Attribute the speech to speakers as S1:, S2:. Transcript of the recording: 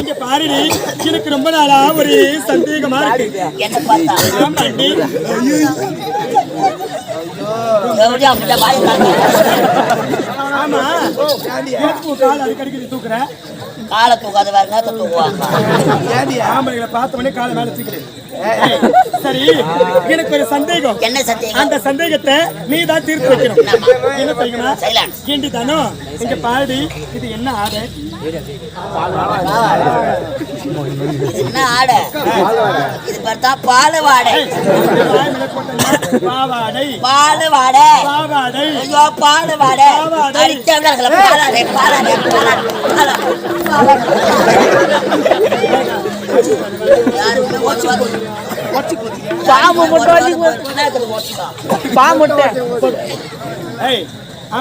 S1: இங்க பாருடி, எனக்கு ரொம்ப நாளா ஒரு சந்தேகமா இருக்கு.
S2: என்ன பார்த்தா
S1: ஆமா, கால் அடிக்கடி தூக்குற.
S2: காலை தூக்காத வேற நேரத்தை தூக்குவாங்க.
S1: ஆம்பளைங்களை பார்த்த உடனே காலை மேல தூக்கிறேன். சரி, எனக்கு ஒரு சந்தேகம்.
S2: என்ன சந்தேகம்?
S1: அந்த சந்தேகத்தை நீ தான் தீர்த்து வைக்கணும். என்ன செய்யணும்? ஏண்டி தானோ இங்க பாடி, இது என்ன ஆடை?
S2: என்ன ஆடை? இது பார்த்தா பாலவாடை.
S1: பாவாடை
S2: பாலவாடை
S1: பாவாடை
S2: ஐயோ பாலவாடை அடிச்சவங்கள பாலாடை பாலாடை யாருமே
S3: பாம்பு மட்டும் பாம்பு